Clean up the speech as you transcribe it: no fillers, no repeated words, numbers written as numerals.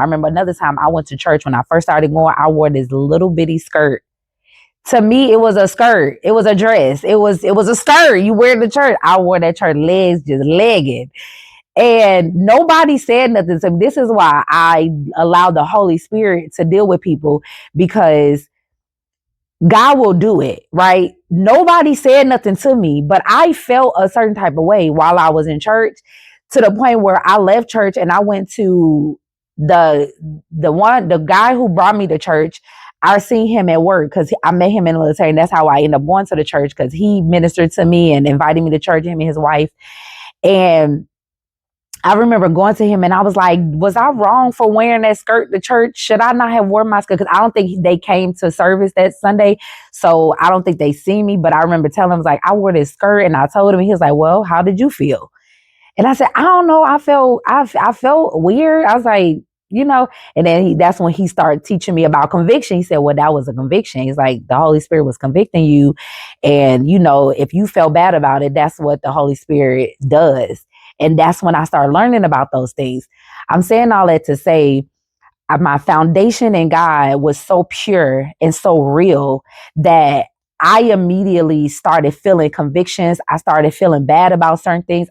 I remember another time I went to church when I first started going, I wore this little bitty skirt. To me, it was a skirt. It was a dress. It was a skirt. You wear the church. I wore that church, legs just legged. And nobody said nothing. So this is why I allow the Holy Spirit to deal with people, because God will do it, right? Nobody said nothing to me, but I felt a certain type of way while I was in church, to the point where I left church and I went to the guy who brought me to church. I seen him at work because I met him in the military, and that's how I ended up going to the church, because he ministered to me and invited me to church, him and his wife. And I remember going to him and I was like, was I wrong for wearing that skirt to church? Should I not have worn my skirt? Because I don't think they came to service that Sunday. So I don't think they see me. But I remember telling him, I was like, I wore this skirt. And I told him, he was like, well, how did you feel? And I said, I don't know. I felt weird. I was like, and then that's when he started teaching me about conviction. He said, well, that was a conviction. He's like, the Holy Spirit was convicting you. And, if you felt bad about it, that's what the Holy Spirit does. And that's when I started learning about those things. I'm saying all that to say, my foundation in God was so pure and so real that I immediately started feeling convictions. I started feeling bad about certain things.